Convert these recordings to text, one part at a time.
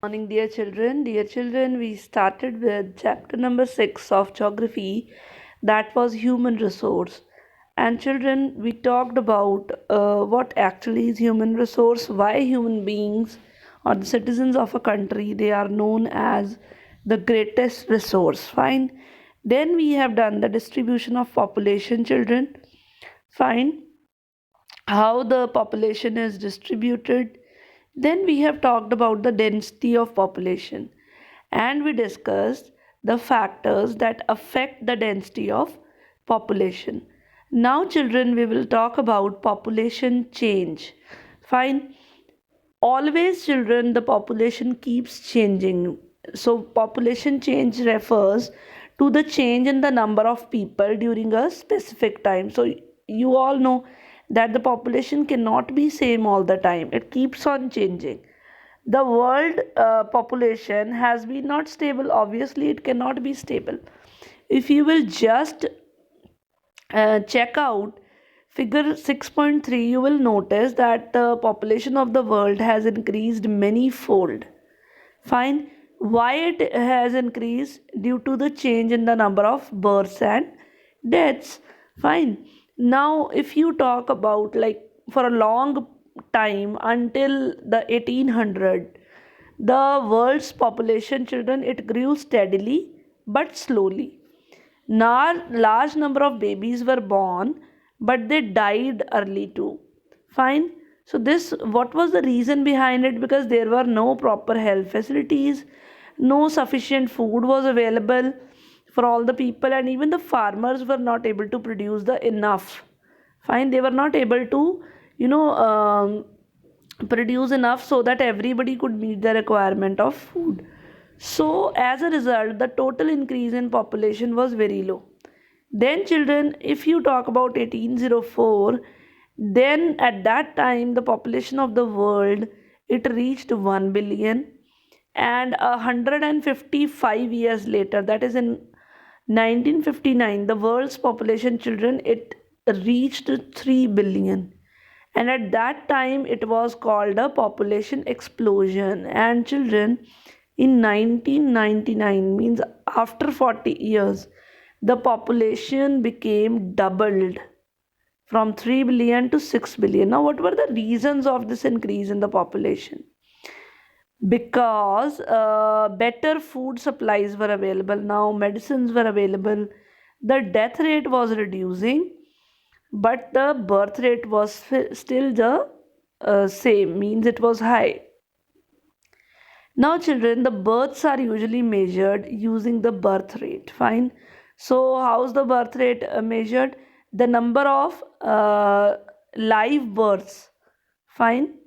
Morning, dear children. Dear children, we started with chapter number 6 of geography, that was human resource. And children, we talked about what actually is human resource, why human beings or the citizens of a country they are known as the greatest resource. Fine. Then we have done the distribution of population, children. Fine, how the population is distributed. Then we have talked about the density of population and we discussed the factors that affect the density of population. Now, children, we will talk about population change. Fine. Always, children, the population keeps changing. So, population change refers to the change in the number of people during a specific time. So, you all know that the population cannot be same all the time. It keeps on changing. The world population has been not stable. Obviously, it cannot be stable. If you will just check out figure 6.3, you will notice that the population of the world has increased many fold. Fine. Why it has increased? Due to the change in the number of births and deaths. Fine. Now, if you talk about like for a long time until the 1800, the world's population, children, it grew steadily but slowly. Now, large number of babies were born, but they died early too. Fine. So this, what was the reason behind it? Because there were no proper health facilities, no sufficient food was available for all the people, and even the farmers were not able to produce the enough. Fine, they were not able to, you know, produce enough so that everybody could meet the requirement of food. So, as a result, the total increase in population was very low. Then, children, if you talk about 1804, then at that time the population of the world it reached 1 billion, and 155 years later, that is in 1959, the world's population, children, it reached 3 billion, and at that time it was called a population explosion. And children, in 1999, means after 40 years, the population became doubled from 3 billion to 6 billion. Now, what were the reasons of this increase in the population? Because better food supplies were available, now medicines were available, the death rate was reducing, but the birth rate was still the same, means it was high. Now, children, the births are usually measured using the birth rate. Fine. So, how's the birth rate measured? The number of live births. Fine.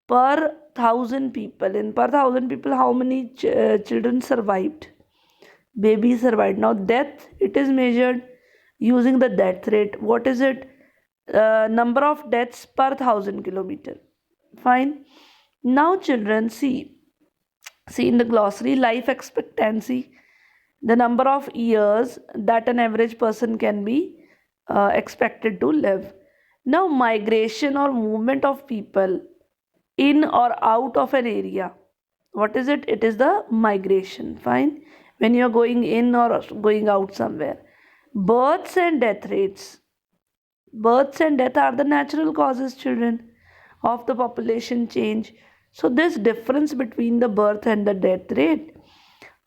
Per thousand people. In per thousand people, how many children survived? Babies survived. Now, death, it is measured using the death rate. What is it? Number of deaths per thousand kilometer. Fine. Now, children, see in the glossary, life expectancy, the number of years that an average person can be expected to live. Now, migration or movement of people in or out of an area. What is it? It is the migration. Fine. When you are going in or going out somewhere. Births and death rates. Births and death are the natural causes, children, of the population change. So, this difference between the birth and the death rate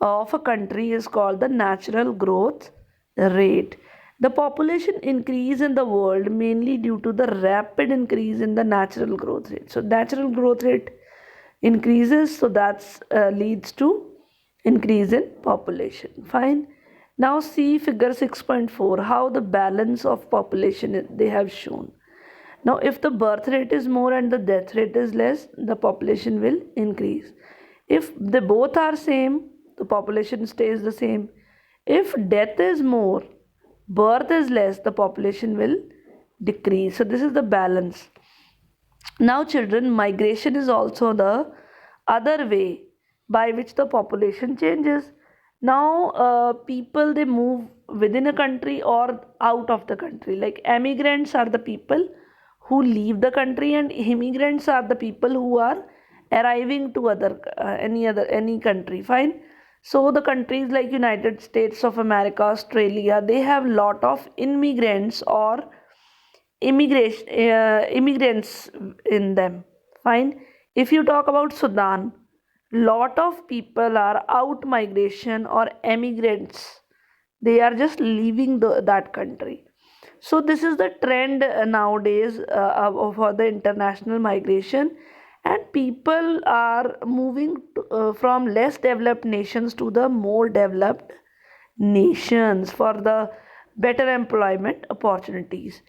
of a country is called the natural growth rate. The population increase in the world mainly due to the rapid increase in the natural growth rate. So, natural growth rate increases, so that leads to increase in population. Fine. Now see figure 6.4, how the balance of population they have shown. Now, if the birth rate is more and the death rate is less, the population will increase. If they both are same, the population stays the same. If death is more, birth is less, the population will decrease. So, this is the balance. Now, children, migration is also the other way by which the population changes. Now, people they move within a country or out of the country. Like emigrants are the people who leave the country, and immigrants are the people who are arriving to any country. Fine. So the countries like United States of America, Australia, they have lot of immigrants or immigrants in them. Fine. If you talk about Sudan, lot of people are out migration or emigrants. They are just leaving that country. So this is the trend nowadays for the international migration, and people are moving from less developed nations to the more developed nations for the better employment opportunities.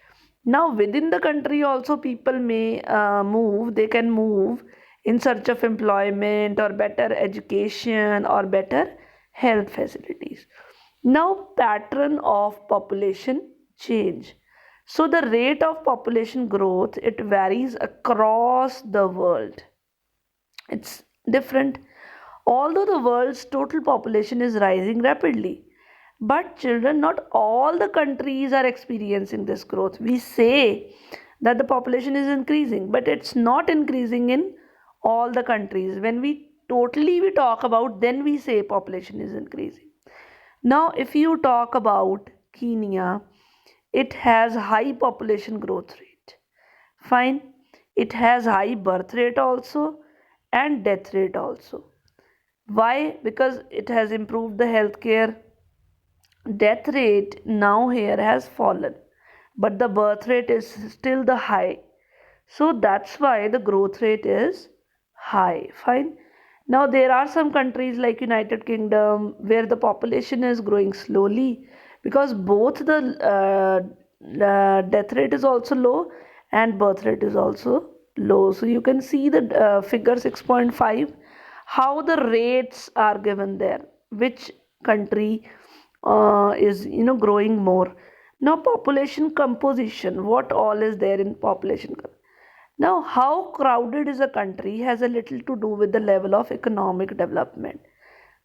Now within the country also people may move, they can move in search of employment or better education or better health facilities. Now pattern of population change. So the rate of population growth, it varies across the world. It's different. Although the world's total population is rising rapidly, but children, not all the countries are experiencing this growth. We say that the population is increasing, but it's not increasing in all the countries. When we talk about, then we say population is increasing. Now, if you talk about Kenya, it has high population growth rate. Fine. It has high birth rate also and death rate also. Why? Because it has improved the healthcare. Death rate now here has fallen, but the birth rate is still the high. So that's why the growth rate is high. Fine. Now there are some countries like United Kingdom where the population is growing slowly because both the death rate is also low and birth rate is also low. So you can see the figure 6.5, how the rates are given there, which country is growing more. Now population composition, what all is there in population. Now, how crowded is a country has a little to do with the level of economic development.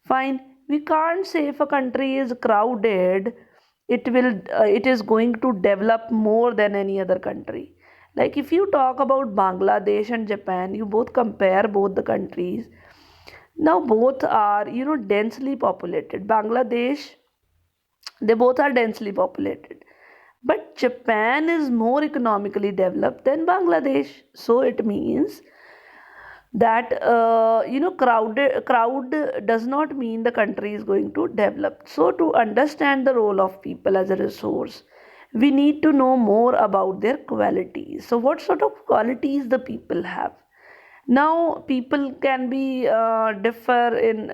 Fine, we can't say if a country is crowded, it is going to develop more than any other country. Like if you talk about Bangladesh and Japan, you both compare both the countries. Now both are densely populated. Bangladesh, they both are densely populated. But Japan is more economically developed than Bangladesh. So it means that crowd does not mean the country is going to develop. So to understand the role of people as a resource, we need to know more about their qualities. So what sort of qualities the people have? Now people can differ in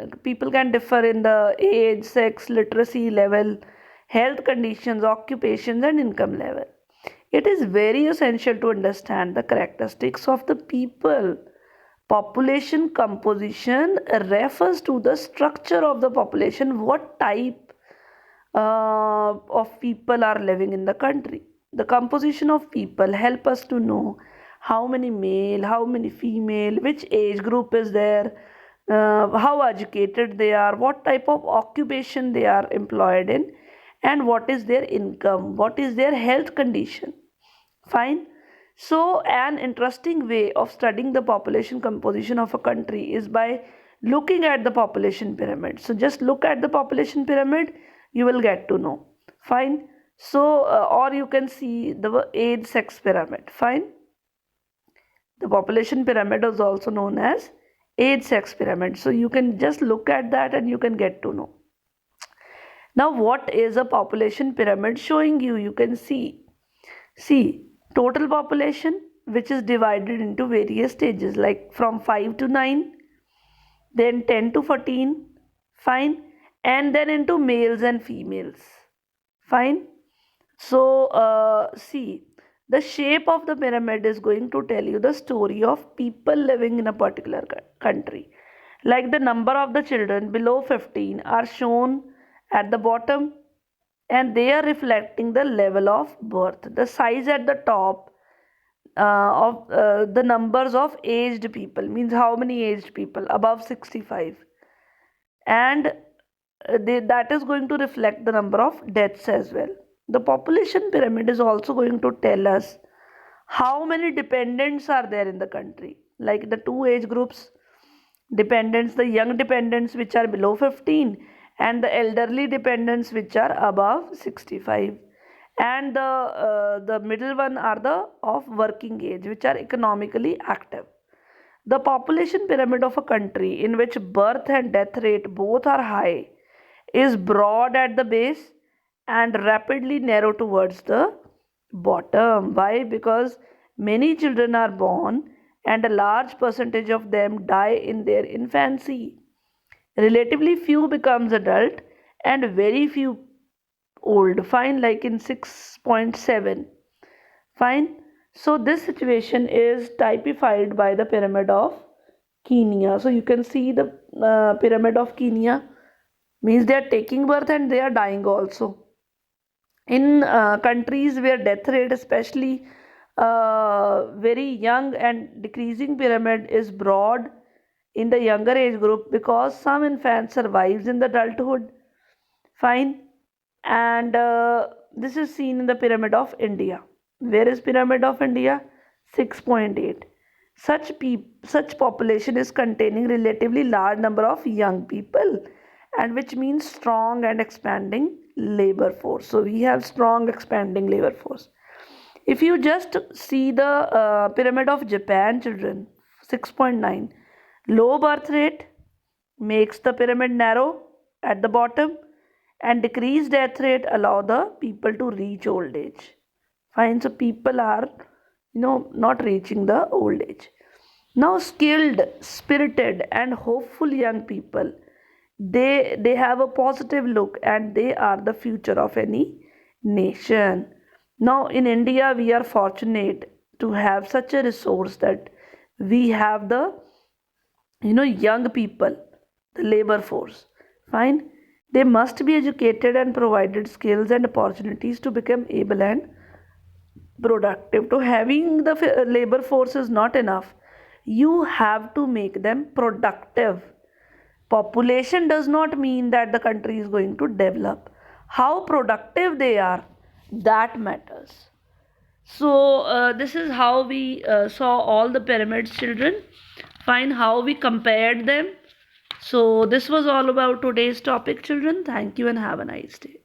the age, sex, literacy level, health conditions, occupations, and income level. It is very essential to understand the characteristics of the people. Population composition refers to the structure of the population, what type of people are living in the country. The composition of people help us to know how many male, how many female, which age group is there, how educated they are, what type of occupation they are employed in, and what is their income, what is their health condition. Fine. So, an interesting way of studying the population composition of a country is by looking at the population pyramid. So, just look at the population pyramid, you will get to know. Fine. So, or you can see the age sex pyramid. Fine. The population pyramid is also known as age sex pyramid. So, you can just look at that and you can get to know. Now, what is a population pyramid showing you? You can see. See, total population, which is divided into various stages like from 5 to 9, then 10 to 14, fine, and then into males and females, fine. So, see, the shape of the pyramid is going to tell you the story of people living in a particular country. Like the number of the children below 15 are shown at the bottom, and they are reflecting the level of birth. The size at the top of the numbers of aged people means how many aged people above 65, and that is going to reflect the number of deaths as well. The population pyramid is also going to tell us how many dependents are there in the country. like the two age groups dependents, the young dependents which are below 15, and the elderly dependents which are above 65, and the middle one are the of working age which are economically active. The population pyramid of a country in which birth and death rate both are high is broad at the base and rapidly narrow towards the bottom. Why? Because many children are born and a large percentage of them die in their infancy. Relatively few becomes adult and very few old. Fine, like in 6.7. Fine. So this situation is typified by the pyramid of Kenya. So you can see the pyramid of Kenya means they are taking birth and they are dying also. In countries where death rate, especially very young and decreasing pyramid, is broad in the younger age group because some infant survives in the adulthood. Fine. And this is seen in the pyramid of India. Where is pyramid of India? 6.8. Such population is containing relatively large number of young people, and which means strong and expanding labor force. So we have strong expanding labor force. If you just see the pyramid of Japan children, 6.9, low birth rate makes the pyramid narrow at the bottom, and decreased death rate allow the people to reach old age. Fine, so people are not reaching the old age. Now skilled, spirited and hopeful young people, they have a positive look and they are the future of any nation. Now in India we are fortunate to have such a resource that we have the young people, the labor force. Fine, they must be educated and provided skills and opportunities to become able and productive. To having the labor force is not enough, you have to make them productive. Population does not mean that the country is going to develop. How productive they are, that matters. So this is how we saw all the pyramids children. Fine, how we compared them. So this was all about today's topic children. Thank you and have a nice day.